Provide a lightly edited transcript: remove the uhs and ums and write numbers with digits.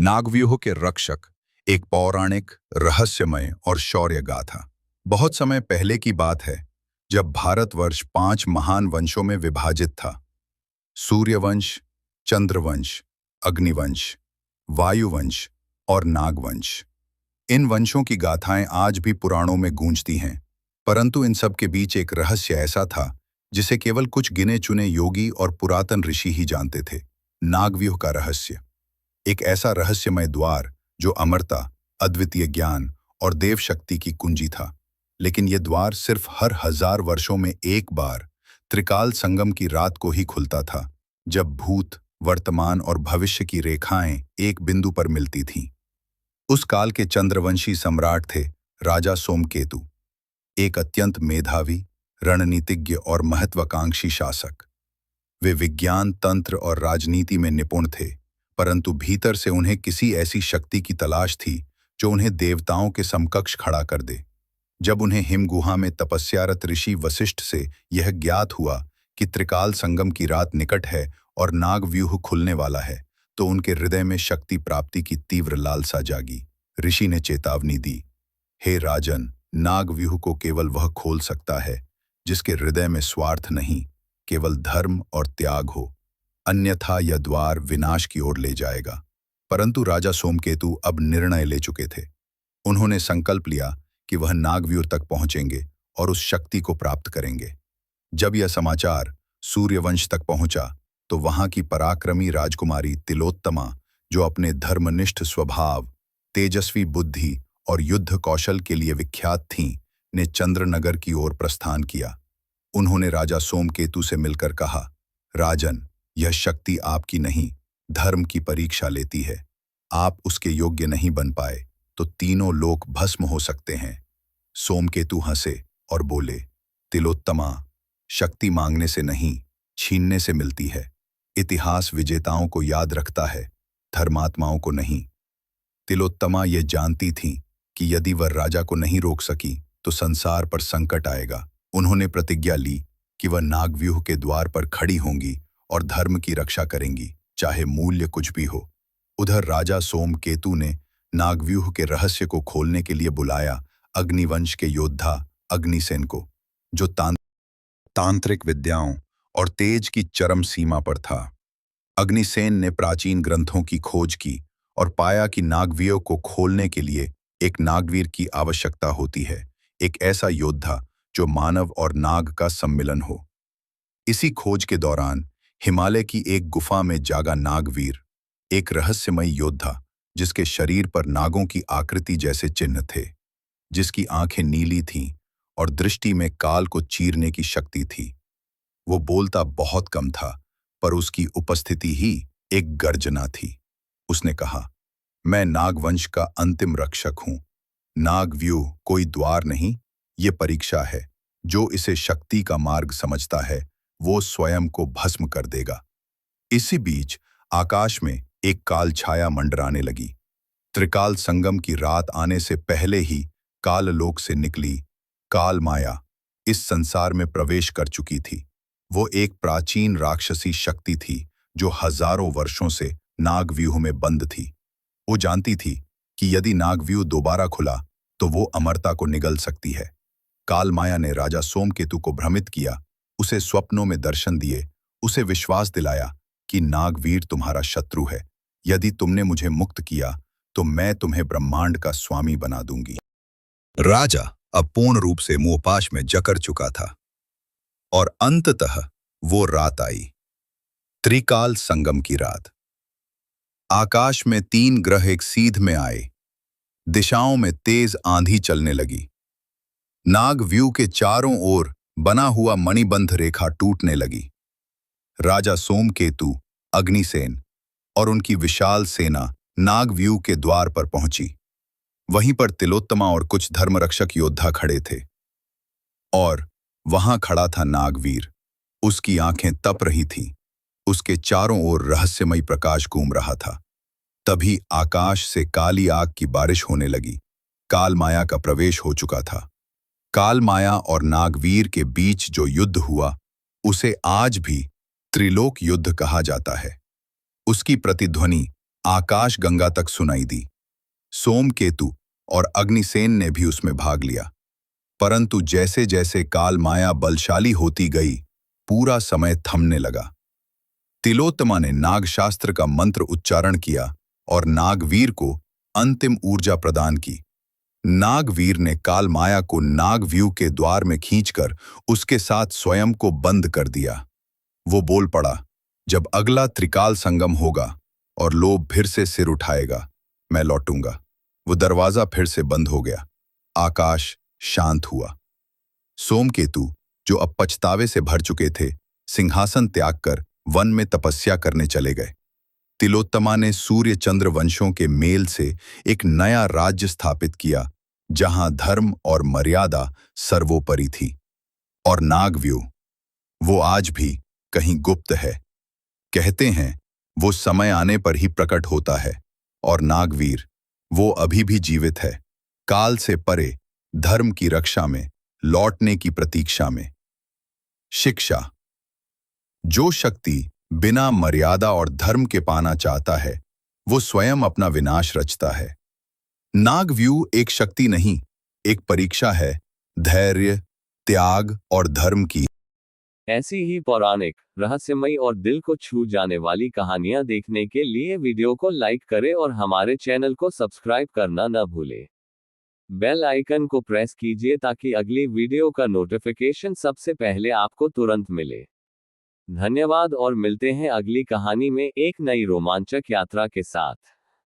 नागव्यूह के रक्षक, एक पौराणिक, रहस्यमय और शौर्य गाथा। बहुत समय पहले की बात है, जब भारतवर्ष 5 महान वंशों में विभाजित था। सूर्यवंश, चंद्रवंश, अग्निवंश, वायुवंश और नागवंश। इन वंशों की गाथाएं आज भी पुराणों में गूंजती हैं, परंतु इन सब के बीच एक रहस्य ऐसा था जिसे केवल कुछ गिने चुने योगी और पुरातन ऋषि ही जानते थे। नागव्यूह का रहस्य, एक ऐसा रहस्यमय द्वार जो अमरता, अद्वितीय ज्ञान और देव शक्ति की कुंजी था। लेकिन यह द्वार सिर्फ हर 1000 वर्षों में एक बार, त्रिकाल संगम की रात को ही खुलता था, जब भूत, वर्तमान और भविष्य की रेखाएं एक बिंदु पर मिलती थीं। उस काल के चंद्रवंशी सम्राट थे राजा सोमकेतु, एक अत्यंत मेधावी, रणनीतिज्ञ और महत्वाकांक्षी शासक। वे विज्ञान, तंत्र और राजनीति में निपुण थे, परंतु भीतर से उन्हें किसी ऐसी शक्ति की तलाश थी जो उन्हें देवताओं के समकक्ष खड़ा कर दे। जब उन्हें हिमगुहा में तपस्यारत ऋषि वशिष्ठ से यह ज्ञात हुआ कि त्रिकाल संगम की रात निकट है और नागव्यूह खुलने वाला है, तो उनके हृदय में शक्ति प्राप्ति की तीव्र लालसा जागी। ऋषि ने चेतावनी दी, हे राजन, नागव्यूह को केवल वह खोल सकता है जिसके हृदय में स्वार्थ नहीं, केवल धर्म और त्याग हो, अन्यथा यह द्वार विनाश की ओर ले जाएगा। परंतु राजा सोमकेतु अब निर्णय ले चुके थे। उन्होंने संकल्प लिया कि वह नागव्यूह तक पहुंचेंगे और उस शक्ति को प्राप्त करेंगे। जब यह समाचार सूर्यवंश तक पहुंचा, तो वहां की पराक्रमी राजकुमारी तिलोत्तमा, जो अपने धर्मनिष्ठ स्वभाव, तेजस्वी बुद्धि और युद्ध कौशल के लिए विख्यात थीं, ने चंद्रनगर की ओर प्रस्थान किया। उन्होंने राजा सोमकेतु से मिलकर कहा, राजन, यह शक्ति आपकी नहीं, धर्म की परीक्षा लेती है। आप उसके योग्य नहीं बन पाए तो तीनों लोक भस्म हो सकते हैं। सोमकेतु हंसे और बोले, तिलोत्तमा, शक्ति मांगने से नहीं, छीनने से मिलती है। इतिहास विजेताओं को याद रखता है, धर्मात्माओं को नहीं। तिलोत्तमा ये जानती थीं कि यदि वह राजा को नहीं रोक सकी तो संसार पर संकट आएगा। उन्होंने प्रतिज्ञा ली कि वह नागव्यूह के द्वार पर खड़ी होंगी और धर्म की रक्षा करेंगी, चाहे मूल्य कुछ भी हो। उधर राजा सोमकेतु ने नागव्यूह के रहस्य को खोलने के लिए बुलाया अग्निवंश के योद्धा अग्निसेन को, जो तांत्रिक विद्याओं और तेज की चरम सीमा पर था। अग्निसेन ने प्राचीन ग्रंथों की खोज की और पाया कि नागव्यूह को खोलने के लिए एक नागवीर की आवश्यकता होती है, एक ऐसा योद्धा जो मानव और नाग का सम्मिलन हो। इसी खोज के दौरान हिमालय की एक गुफा में जागा नागवीर, एक रहस्यमय योद्धा जिसके शरीर पर नागों की आकृति जैसे चिन्ह थे, जिसकी आंखें नीली थीं और दृष्टि में काल को चीरने की शक्ति थी। वो बोलता बहुत कम था, पर उसकी उपस्थिति ही एक गर्जना थी। उसने कहा, मैं नागवंश का अंतिम रक्षक हूं। नागव्यूह कोई द्वार नहीं, ये परीक्षा है। जो इसे शक्ति का मार्ग समझता है, वो स्वयं को भस्म कर देगा। इसी बीच आकाश में एक काल छाया मंडराने लगी। त्रिकाल संगम की रात आने से पहले ही काललोक से निकली काल माया इस संसार में प्रवेश कर चुकी थी। वो एक प्राचीन राक्षसी शक्ति थी जो हजारों वर्षों से नागव्यूह में बंद थी। वो जानती थी कि यदि नागव्यूह दोबारा खुला तो वो अमरता को निगल सकती है। काल माया ने राजा सोमकेतु को भ्रमित किया, उसे स्वप्नों में दर्शन दिए, उसे विश्वास दिलाया कि नागवीर तुम्हारा शत्रु है। यदि तुमने मुझे मुक्त किया तो मैं तुम्हें ब्रह्मांड का स्वामी बना दूंगी। राजा अब पूर्ण रूप से मोहपाश में जकड़ चुका था और अंततः वो रात आई, त्रिकाल संगम की रात। आकाश में 3 ग्रह एक सीध में आए, दिशाओं में तेज आंधी चलने लगी। नागव्यूह के चारों ओर बना हुआ मणिबंध रेखा टूटने लगी। राजा सोमकेतु, अग्निसेन और उनकी विशाल सेना नागव्यूह के द्वार पर पहुंची। वहीं पर तिलोत्तमा और कुछ धर्मरक्षक योद्धा खड़े थे और वहां खड़ा था नागवीर। उसकी आंखें तप रही थीं, उसके चारों ओर रहस्यमय प्रकाश घूम रहा था। तभी आकाश से काली आग की बारिश होने लगी। काल माया का प्रवेश हो चुका था। काल माया और नागवीर के बीच जो युद्ध हुआ, उसे आज भी त्रिलोक युद्ध कहा जाता है। उसकी प्रतिध्वनि आकाश गंगा तक सुनाई दी। सोमकेतु और अग्निसेन ने भी उसमें भाग लिया। परंतु जैसे जैसे काल माया बलशाली होती गई, पूरा समय थमने लगा। तिलोत्तमा ने नागशास्त्र का मंत्र उच्चारण किया और नागवीर को अंतिम ऊर्जा प्रदान की। नागवीर ने काल माया को नागव्यूह के द्वार में खींचकर उसके साथ स्वयं को बंद कर दिया। वो बोल पड़ा, जब अगला त्रिकाल संगम होगा और लोभ फिर से सिर उठाएगा, मैं लौटूंगा। वो दरवाजा फिर से बंद हो गया। आकाश शांत हुआ। सोमकेतु, जो अब पछतावे से भर चुके थे, सिंहासन त्याग कर वन में तपस्या करने चले गए। तिलोत्तमा ने सूर्य चंद्र वंशों के मेल से एक नया राज्य स्थापित किया, जहां धर्म और मर्यादा सर्वोपरि थी। और नागव्यूह, वो आज भी कहीं गुप्त है। कहते हैं वो समय आने पर ही प्रकट होता है, और नागवीर, वो अभी भी जीवित है, काल से परे, धर्म की रक्षा में, लौटने की प्रतीक्षा में। शिक्षा। जो शक्ति बिना मर्यादा और धर्म के पाना चाहता है, वो स्वयं अपना विनाश रचता है। नागव्यूह एक शक्ति नहीं, एक परीक्षा है, धैर्य, त्याग और धर्म की। ऐसी ही पौराणिक, रहस्यमयी और दिल को छू जाने वाली कहानियां देखने के लिए वीडियो को लाइक करें और हमारे चैनल को सब्सक्राइब करना न भूलें। बेल आइकन को प्रेस कीजिए ताकि अगली वीडियो का नोटिफिकेशन सबसे पहले आपको तुरंत मिले। धन्यवाद और मिलते हैं अगली कहानी में एक नई रोमांचक यात्रा के साथ।